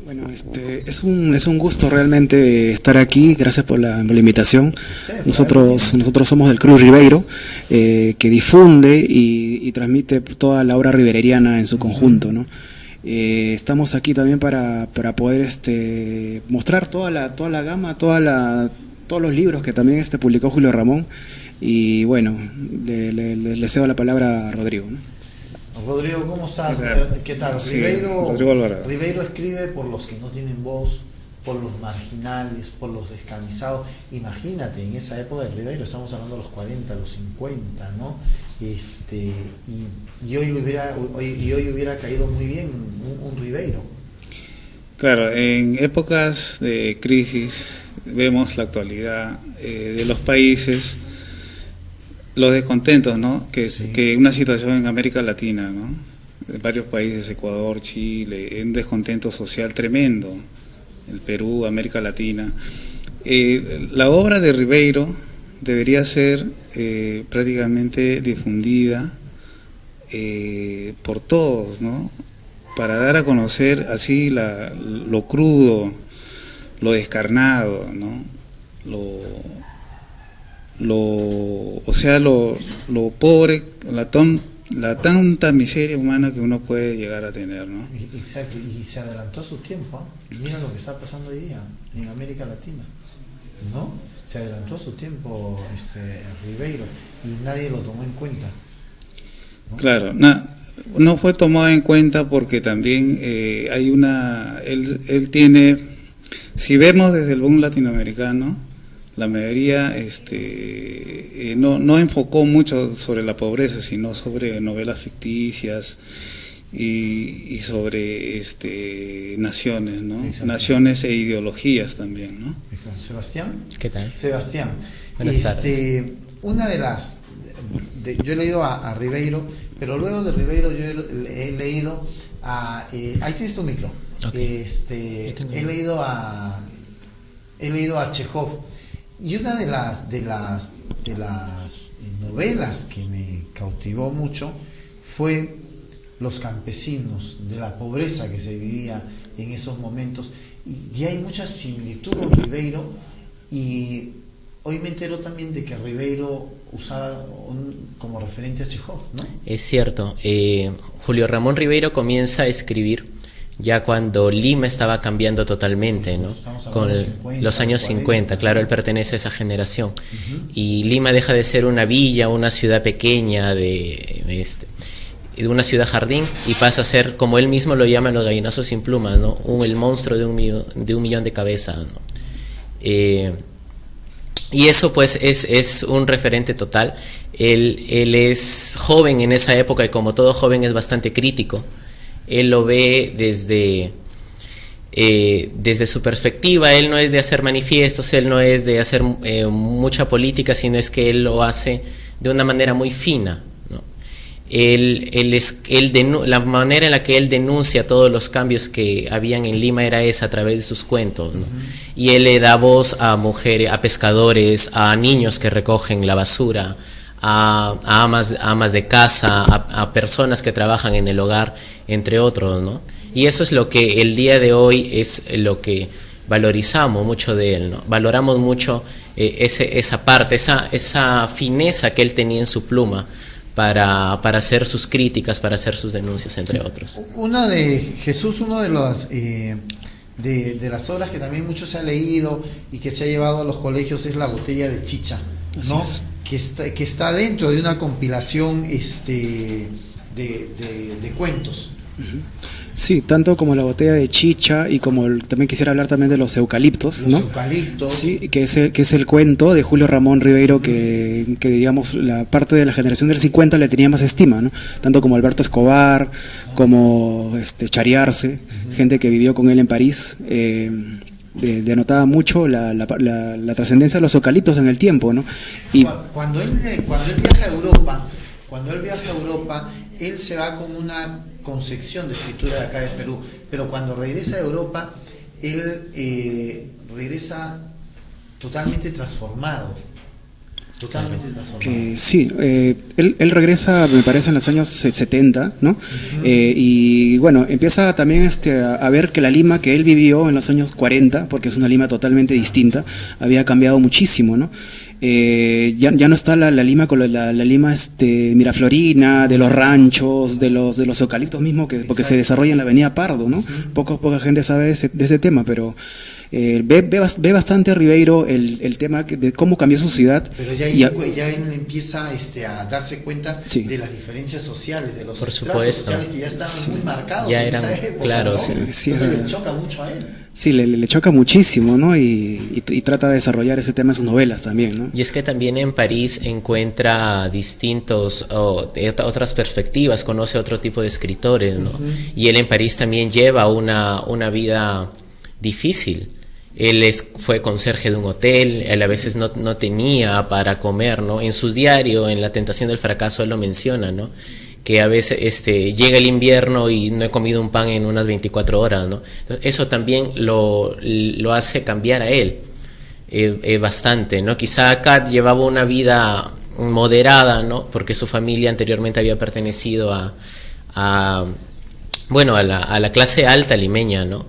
Bueno, es un gusto realmente estar aquí. Gracias por la invitación. Nosotros somos del Cruz Ribeiro, que difunde y transmite toda la obra ribeireriana en su conjunto, ¿no? Estamos aquí también para poder mostrar toda la gama, todos los libros que también publicó Julio Ramón. Y bueno, le cedo la palabra a Rodrigo, ¿no? Rodrigo, ¿cómo estás? ¿Qué tal? Sí, Rodrigo Alvarado. Ribeiro escribe por los que no tienen voz, por los marginales, por los descamisados. Imagínate, en esa época de Ribeiro, estamos hablando de los 40, los 50, ¿no? Y hoy hubiera caído muy bien un Ribeiro. Claro, en épocas de crisis vemos la actualidad de los países, los descontentos, ¿no? Que una situación en América Latina, ¿no? En varios países, Ecuador, Chile, un descontento social tremendo, el Perú, América Latina. La obra de Ribeiro debería ser prácticamente difundida por todos, ¿no? Para dar a conocer así lo crudo, lo descarnado, ¿no? Lo pobre, la tanta miseria humana que uno puede llegar a tener, ¿no? Exacto, y se adelantó a su tiempo, ¿eh? Mira lo que está pasando hoy día en América Latina, ¿no? Se adelantó a su tiempo Ribeiro y nadie lo tomó en cuenta, ¿no? Claro, no fue tomado en cuenta porque también él tiene, si vemos desde el boom latinoamericano, la mayoría no enfocó mucho sobre la pobreza, sino sobre novelas ficticias y sobre naciones, ¿no? Naciones e ideologías también, ¿no? Sebastián. ¿Qué tal? Sebastián, buenas tardes. Una de las yo he leído a Ribeiro, pero luego de Ribeiro yo he leído a ahí tienes tu micro. Okay. He leído a Chekhov. Y una de las novelas que me cautivó mucho fue Los campesinos, de la pobreza que se vivía en esos momentos. Y hay mucha similitud con Ribeiro, y hoy me entero también de que Ribeiro usaba como referente a Chekhov, ¿no? Es cierto, Julio Ramón Ribeiro comienza a escribir ya cuando Lima estaba cambiando totalmente, ¿no? Con los años 50, claro, él pertenece a esa generación. Y Lima deja de ser una villa, una ciudad pequeña de una ciudad jardín, y pasa a ser, como él mismo lo llama en Los gallinazos sin plumas, ¿no? El monstruo de un millón de cabezas, ¿no? Y eso pues es un referente total. Él es joven en esa época, y como todo joven es bastante crítico. Él lo ve desde su perspectiva. Él no es de hacer manifiestos, él no es de hacer mucha política, sino es que él lo hace de una manera muy fina, ¿no? La manera en la que él denuncia todos los cambios que habían en Lima era esa, a través de sus cuentos, ¿no? Y él le da voz a mujeres, a pescadores, a niños que recogen la basura, a amas de casa, a personas que trabajan en el hogar, entre otros, ¿no? Y eso es lo que el día de hoy es lo que valorizamos mucho de él, ¿no? Valoramos mucho esa parte, esa fineza que él tenía en su pluma para hacer sus críticas, para hacer sus denuncias, entre otros. Una de Jesús, uno de las obras que también mucho se ha leído y que se ha llevado a los colegios es La botella de chicha, ¿no? Que está dentro de una compilación de cuentos. Sí, tanto como La botella de chicha, y como también quisiera hablar también de Los eucaliptos, ¿no? Los eucaliptos. Sí, que es el cuento de Julio Ramón Ribeiro que digamos la parte de la generación del 50 le tenía más estima, ¿no? Tanto como Alberto Escobar, como Chariarse, gente que vivió con él en París. Denotaba mucho la trascendencia de los eucaliptos en el tiempo, ¿no? Y cuando él viaja a Europa, él se va con una concepción de escritura de acá de Perú, pero cuando regresa a Europa, él regresa totalmente transformado. Totalmente transformado. Sí, él regresa, me parece, en los años 70, ¿no? Y bueno, empieza también a ver que la Lima que él vivió en los años 40, porque es una Lima totalmente distinta, había cambiado muchísimo, ¿no? Ya no está la Lima con la Lima miraflorina, de los ranchos, de los eucaliptos mismos, porque se desarrolla en la avenida Pardo, ¿no? Poca gente sabe de ese tema, pero ve bastante Ribeiro el tema de cómo cambió su ciudad. Pero ya él empieza a darse cuenta sí. de las diferencias sociales, de los Por estratos supuesto. sociales que ya estaban muy marcados Ya en eran, esa época, claro, ¿no? sí, Entonces le choca mucho a él. Sí, le choca muchísimo, ¿no? Y trata de desarrollar ese tema en sus novelas también, ¿no? Y es que también en París encuentra otras perspectivas, conoce otro tipo de escritores, ¿no? Y él en París también lleva una vida difícil. Él fue conserje de un hotel, él a veces no tenía para comer, ¿no? En su diario, en La tentación del fracaso, él lo menciona, ¿no? Que a veces llega el invierno y no he comido un pan en unas 24 horas, ¿no? Entonces, eso también lo hace cambiar a él bastante, ¿no? Quizá Kat llevaba una vida moderada, ¿no? Porque su familia anteriormente había pertenecido a la clase alta limeña, ¿no?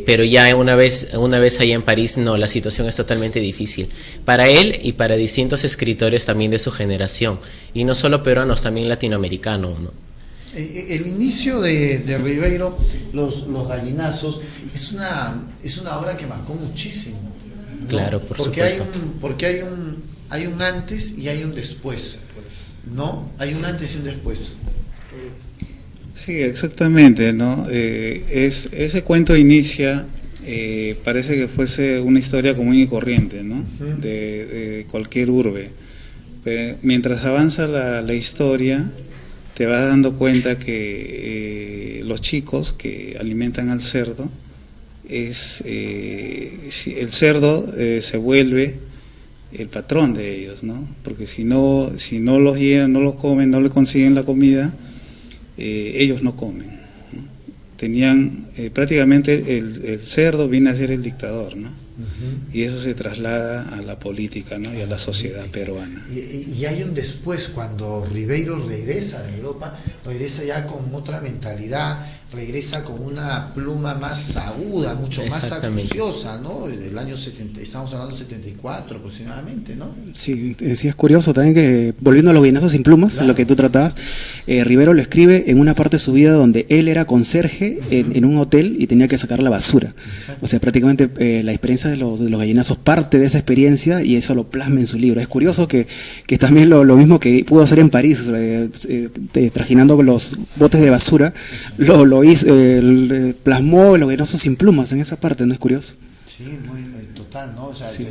Pero ya una vez allá en París, no, la situación es totalmente difícil para él y para distintos escritores también de su generación, y no solo peruanos, también latinoamericanos, ¿no? El inicio de Ribeiro, los gallinazos, es una obra que marcó muchísimo, ¿no? Claro, por porque supuesto. Porque hay un antes y hay un después, ¿no? Hay un antes y un después. Sí, exactamente, ¿no? Ese cuento inicia, parece que fuese una historia común y corriente, ¿no? De cualquier urbe. Pero mientras avanza la historia, te vas dando cuenta que los chicos que alimentan al cerdo, el cerdo se vuelve el patrón de ellos, ¿no? Porque si no los llenan, no los comen, no le consiguen la comida, ellos no comen, ¿no? Tenían prácticamente el cerdo viene a ser el dictador, ¿no? Y eso se traslada a la política, ¿no? Y a la sociedad peruana. Y hay un después, cuando Ribeiro regresa de Europa, regresa ya con otra mentalidad, regresa con una pluma más aguda, mucho más acuciosa, ¿no? Del año 70, estamos hablando de 74 aproximadamente, ¿no? Sí, es curioso también que, volviendo a los gallinazos sin plumas, claro, lo que tú tratabas, Ribeiro lo escribe en una parte de su vida donde él era conserje en un hotel y tenía que sacar la basura. Exacto. O sea, prácticamente la experiencia de los gallinazos parte de esa experiencia y eso lo plasma en su libro. Es curioso que también lo mismo que pudo hacer en París, trajinando los botes de basura, lo hizo, plasmó los gallinazos sin plumas en esa parte, ¿no es curioso? Sí, muy total, ¿no? O sea, sí.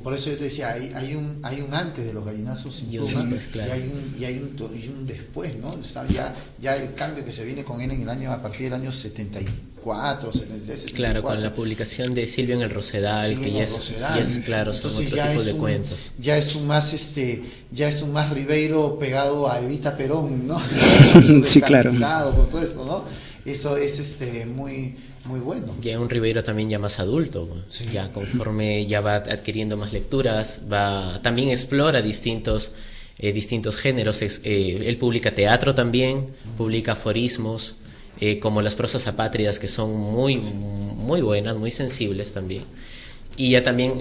Por eso yo te decía, hay un antes de los gallinazos sin plumas, sí, claro, y hay un después, ¿no? Está ya el cambio que se viene con él a partir del año 74, 73, 74. Claro, con la publicación de Silvio en el Rosedal, Silvio que ya es claro, son otro tipo de cuentos. Ya es un más Ribeiro pegado a Evita Perón, ¿no? Sí, claro. Por todo esto, ¿no? Eso es muy bueno. Ya un Ribeiro también ya más adulto, sí, ya conforme ya va adquiriendo más lecturas, también explora distintos géneros. Él publica teatro también, publica aforismos, como las prosas apátridas, que son muy buenas, muy sensibles también. Y ya también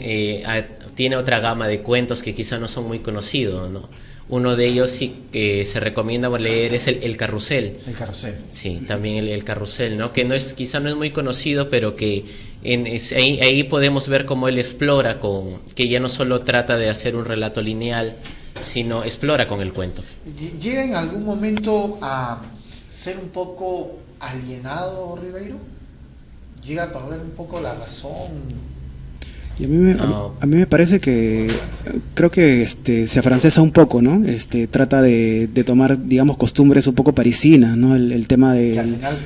tiene otra gama de cuentos que quizá no son muy conocidos, ¿no? Uno de ellos sí que se recomienda leer es el Carrusel. El Carrusel. Sí, también el Carrusel, ¿no? Que quizá no es muy conocido, pero que ahí podemos ver cómo él explora que ya no solo trata de hacer un relato lineal, sino explora con el cuento. ¿Llega en algún momento a ser un poco alienado Ribeiro? ¿Llega a perder un poco la razón? Y a mí me parece que creo que se afrancesa un poco, ¿no? Trata de tomar, digamos, costumbres un poco parisinas, ¿no? El tema de que al final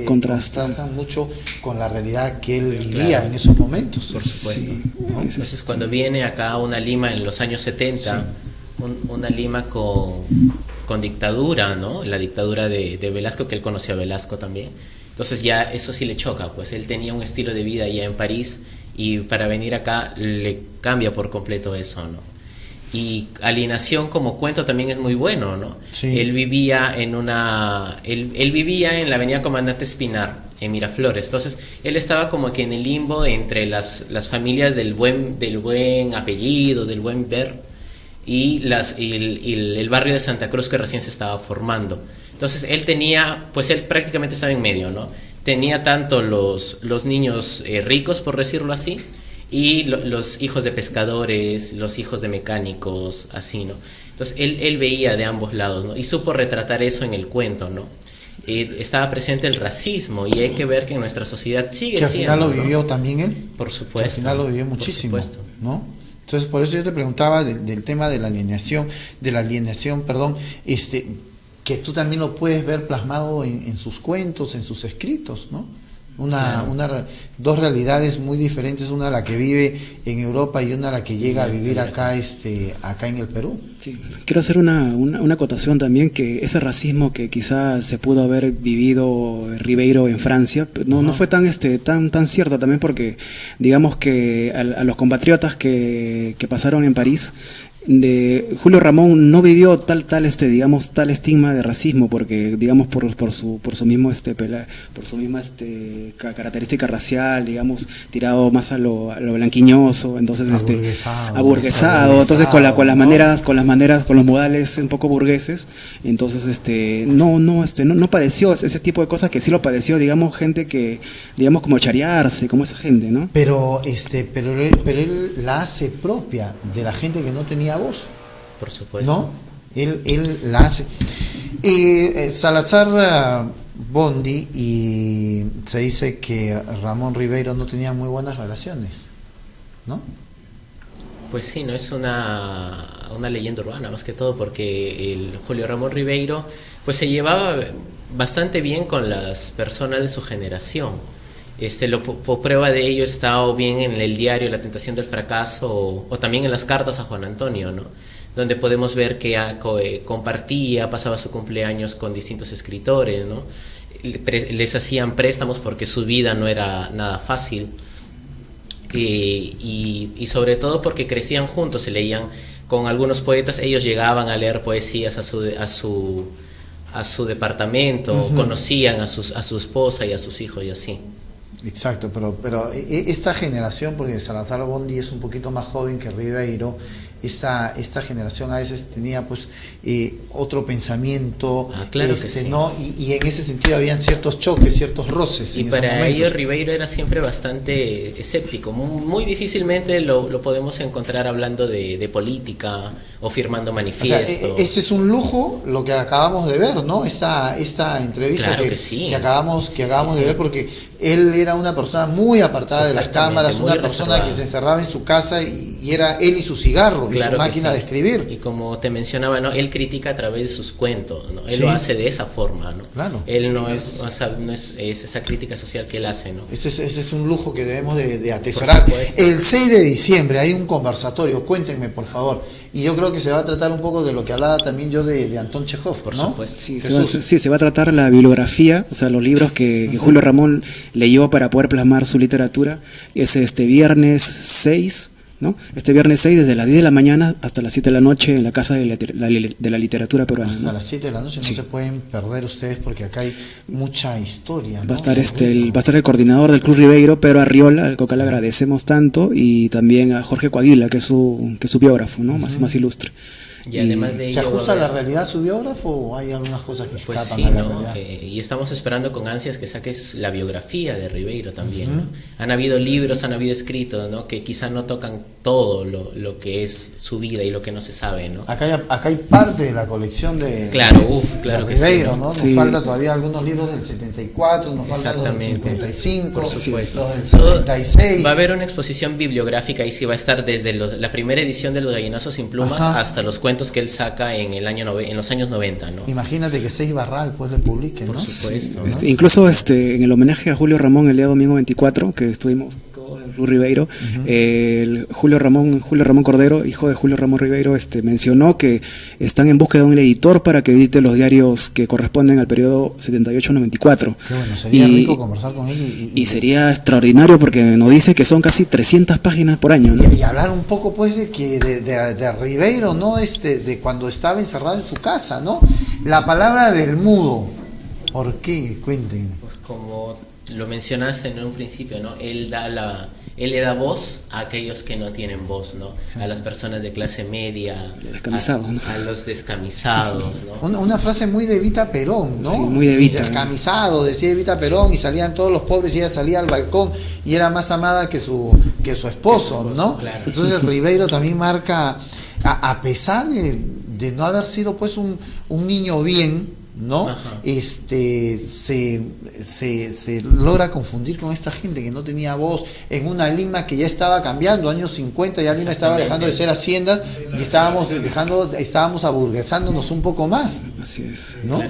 contrasta mucho con la realidad que él vivía, claro, en esos momentos. Por supuesto. Sí, ¿no? Entonces cuando viene acá a una Lima en los años 70, sí, una Lima con dictadura, ¿no? La dictadura de Velasco, que él conoció a Velasco también. Entonces ya eso sí le choca, pues él tenía un estilo de vida allá en París y para venir acá le cambia por completo eso, ¿no? Y Alienación como cuento también es muy bueno, ¿no? Sí. Él vivía en él vivía en la avenida Comandante Espinar, en Miraflores. Entonces, él estaba como que en el limbo entre las familias del buen apellido, del buen ver, y el barrio de Santa Cruz que recién se estaba formando. Entonces, él prácticamente estaba en medio, ¿no? Tenía tanto los niños ricos, por decirlo así, y los hijos de pescadores, los hijos de mecánicos, así, ¿no? Entonces él veía de ambos lados, ¿no? Y supo retratar eso en el cuento, ¿no? Estaba presente el racismo, y hay que ver que en nuestra sociedad sigue siendo. Que al final lo vivió, ¿no? También él. Por supuesto. Que al final lo vivió muchísimo, ¿no? Entonces, por eso yo te preguntaba del tema de la alienación, perdón, que tú también lo puedes ver plasmado en sus cuentos, en sus escritos, ¿no? Dos realidades muy diferentes, una la que vive en Europa y una la que llega a vivir acá en el Perú. Sí, quiero hacer una acotación también, que ese racismo que quizá se pudo haber vivido Ribeiro en Francia no fue tan cierto también, porque digamos que a los compatriotas que pasaron en París, de Julio Ramón no vivió tal estigma de racismo, porque digamos por su misma característica racial, digamos, tirado más a lo blanquiñoso, entonces aburguesado, entonces con las maneras, con los modales un poco burgueses, entonces no padeció ese tipo de cosas que sí lo padeció, digamos, gente que, digamos, como Chariarse, como esa gente, ¿no? Pero él la hace propia de la gente que no tenía voz. Por supuesto. ¿No? Él la hace. Salazar Bondy, y se dice que Ramón Ribeiro no tenía muy buenas relaciones, ¿no? Pues sí, no es una leyenda urbana más que todo, porque el Julio Ramón Ribeiro pues se llevaba bastante bien con las personas de su generación. Por prueba de ello está o bien en el diario La Tentación del Fracaso, o también en las cartas a Juan Antonio, ¿no? Donde podemos ver que compartía, pasaba su cumpleaños con distintos escritores, ¿no? Les hacían préstamos porque su vida no era nada fácil, y sobre todo porque crecían juntos, se leían con algunos poetas, ellos llegaban a leer poesías a su departamento, uh-huh. Conocían a su esposa y a sus hijos y así. Exacto, pero esta generación, porque Salazar Bondy es un poquito más joven que Ribeiro, esta generación a veces tenía pues otro pensamiento, claro que sí. ¿no? Y en ese sentido habían ciertos choques, ciertos roces. Y para ellos Ribeiro era siempre bastante escéptico, muy difícilmente lo podemos encontrar hablando de política o firmando manifiestos. O sea, ese es un lujo lo que acabamos de ver, ¿no? Esta entrevista claro que sí. que acabamos de ver, porque él era una persona muy apartada de las cámaras, una persona que se encerraba en su casa y era él y su cigarro, claro, y su máquina de escribir. Y como te mencionaba, ¿no? Él critica a través de sus cuentos, ¿no? Él lo hace de esa forma, ¿no? Claro. Él no es esa crítica social que él hace, ¿no? Ese es un lujo que debemos de atesorar. El 6 de diciembre hay un conversatorio, cuéntenme por favor. Y yo creo que se va a tratar un poco de lo que hablaba también yo de Antón Chekhov, por ¿no? supuesto. Sí, se va a tratar la bibliografía, o sea, los libros que Julio Ramón leyó para poder plasmar su literatura. Es viernes 6, ¿no? Este viernes 6 desde las 10 de la mañana hasta las 7 de la noche en la Casa de la Literatura Peruana. Hasta, ¿no?, las 7 de la noche, sí. No se pueden perder ustedes porque acá hay mucha historia, ¿no? Va a estar el coordinador del Club Ribeiro, Pedro Arriola, al cual le agradecemos tanto, y también a Jorge Coaguila, que es su biógrafo, ¿no? Más ilustre. Y además de ¿Se ajusta a la realidad su biógrafo o hay algunas cosas que pues escapan sí, a la ¿no? realidad? Y estamos esperando con ansias que saques la biografía de Ribeiro también, uh-huh. ¿no? Han habido libros, han habido escritos, ¿no? Que quizá no tocan todo lo que es su vida y lo que no se sabe, ¿no? Acá hay parte de la colección de claro de que Ribeiro, sí, ¿no? Sí. Nos falta todavía algunos libros del 74, nos faltan los del 55, por supuesto. Los del 66. Va a haber una exposición bibliográfica y sí va a estar desde la primera edición de Los Gallinazos sin Plumas, ajá, hasta los cuentos que él saca en los años 90, ¿no? Imagínate que 6 Barral pues le publiquen, ¿no? Por supuesto, ¿no? Incluso en el homenaje a Julio Ramón el día domingo 24, que estuvimos todos Club Ribeiro, el Julio Ramón Cordero, hijo de Julio Ramón Ribeiro, mencionó que están en búsqueda de un editor para que edite los diarios que corresponden al periodo 78-94. Qué bueno, sería rico conversar con él. Y sería extraordinario porque nos dice que son casi 300 páginas por año, ¿no? Y hablar un poco pues de Ribeiro, ¿no? De cuando estaba encerrado en su casa, ¿no? La palabra del mudo. ¿Por qué? Cuéntenme. Pues como lo mencionaste en un principio, ¿no? Él le da voz a aquellos que no tienen voz, ¿no? Sí. A las personas de clase media, a los descamisados, ¿no? Una frase muy de Evita Perón, ¿no? Sí, muy de Evita. Descamisado, decía Evita Perón, y salían todos los pobres y ella salía al balcón y era más amada que su esposo, ¿no? Claro. Entonces Ribeiro también marca, a pesar de no haber sido pues un niño bien, ¿no? Se logra confundir con esta gente que no tenía voz en una Lima que ya estaba cambiando, años 50 ya Lima estaba dejando de ser haciendas y estábamos aburguesándonos un poco más. Así es, ¿no?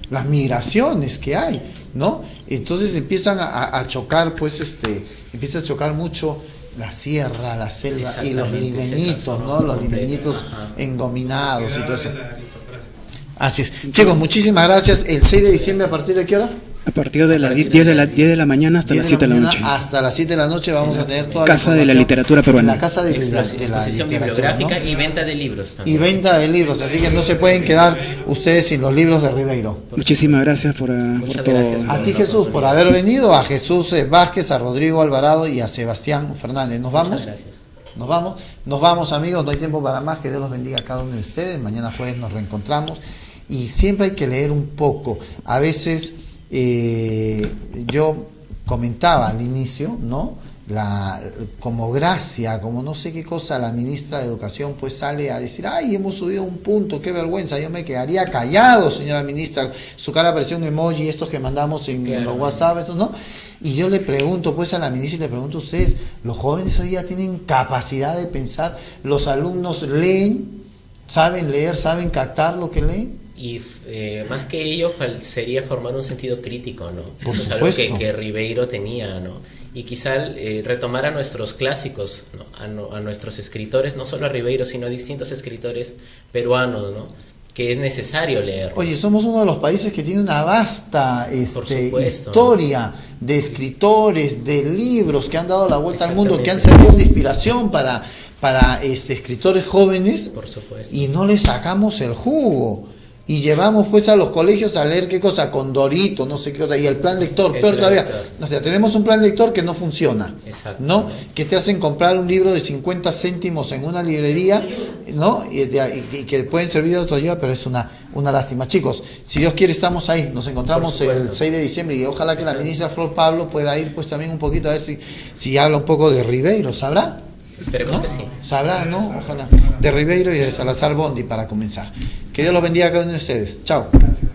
Las migraciones que hay, ¿no? Entonces empiezan a chocar, pues empieza a chocar mucho la sierra, la selva y los limeñitos, ¿no? Los limeñitos engominados y todo eso. Así es. Chicos, muchísimas gracias. El 6 de diciembre, ¿a partir de qué hora? A partir de las 10 de la mañana hasta las 7 de la noche. Hasta las 7 de la noche vamos a tener toda Casa de la literatura peruana. La Casa de la exposición bibliográfica, ¿no? Y venta de libros también. Y venta de libros, así que no se pueden quedar ustedes sin los libros de Ribeiro. Muchísimas gracias por todo. Gracias, a ti, Jesús, por haber venido, a Jesús Vázquez, a Rodrigo Alvarado y a Sebastián Fernández. ¿Nos vamos? Muchas gracias. Nos vamos, amigos, no hay tiempo para más. Que Dios los bendiga a cada uno de ustedes. Mañana jueves nos reencontramos. Y siempre hay que leer un poco. A veces yo comentaba al inicio, ¿no? Como gracia, como no sé qué cosa, la ministra de Educación pues sale a decir, ay, hemos subido un punto, qué vergüenza, yo me quedaría callado, señora ministra, su cara apareció un emoji, estos que mandamos en los WhatsApp, estos, ¿no? Y yo le pregunto pues a la ministra y le pregunto a ustedes, los jóvenes hoy ya tienen capacidad de pensar, los alumnos leen, saben leer, saben captar lo que leen. Y más que ello sería formar un sentido crítico, ¿no? Por Eso supuesto. Es algo que Ribeiro tenía, ¿no? Y quizá retomar a nuestros clásicos, ¿no? A nuestros escritores, no solo a Ribeiro, sino a distintos escritores peruanos, ¿no? Que es necesario leer. Oye, somos uno de los países que tiene una vasta historia de escritores, de libros que han dado la vuelta al mundo, que han servido de inspiración para escritores jóvenes. Por supuesto. Y no les sacamos el jugo. Y llevamos pues a los colegios a leer qué cosa, Condorito, no sé qué cosa, y el plan lector, peor todavía. O sea, tenemos un plan lector que no funciona, ¿no? Que te hacen comprar un libro de 50 céntimos en una librería, ¿no? Y que pueden servir de autoayuda, pero es una lástima. Chicos, si Dios quiere estamos ahí, nos encontramos el 6 de diciembre y ojalá que la ministra Flor Pablo pueda ir pues también un poquito a ver si habla un poco de Ribeiro, ¿sabrá? Esperemos, ¿no? Que sí. Sabrá, ¿no? Ojalá. De Ribeiro y de Salazar Bondi para comenzar. Que Dios los bendiga a cada uno de ustedes. Chao. Gracias.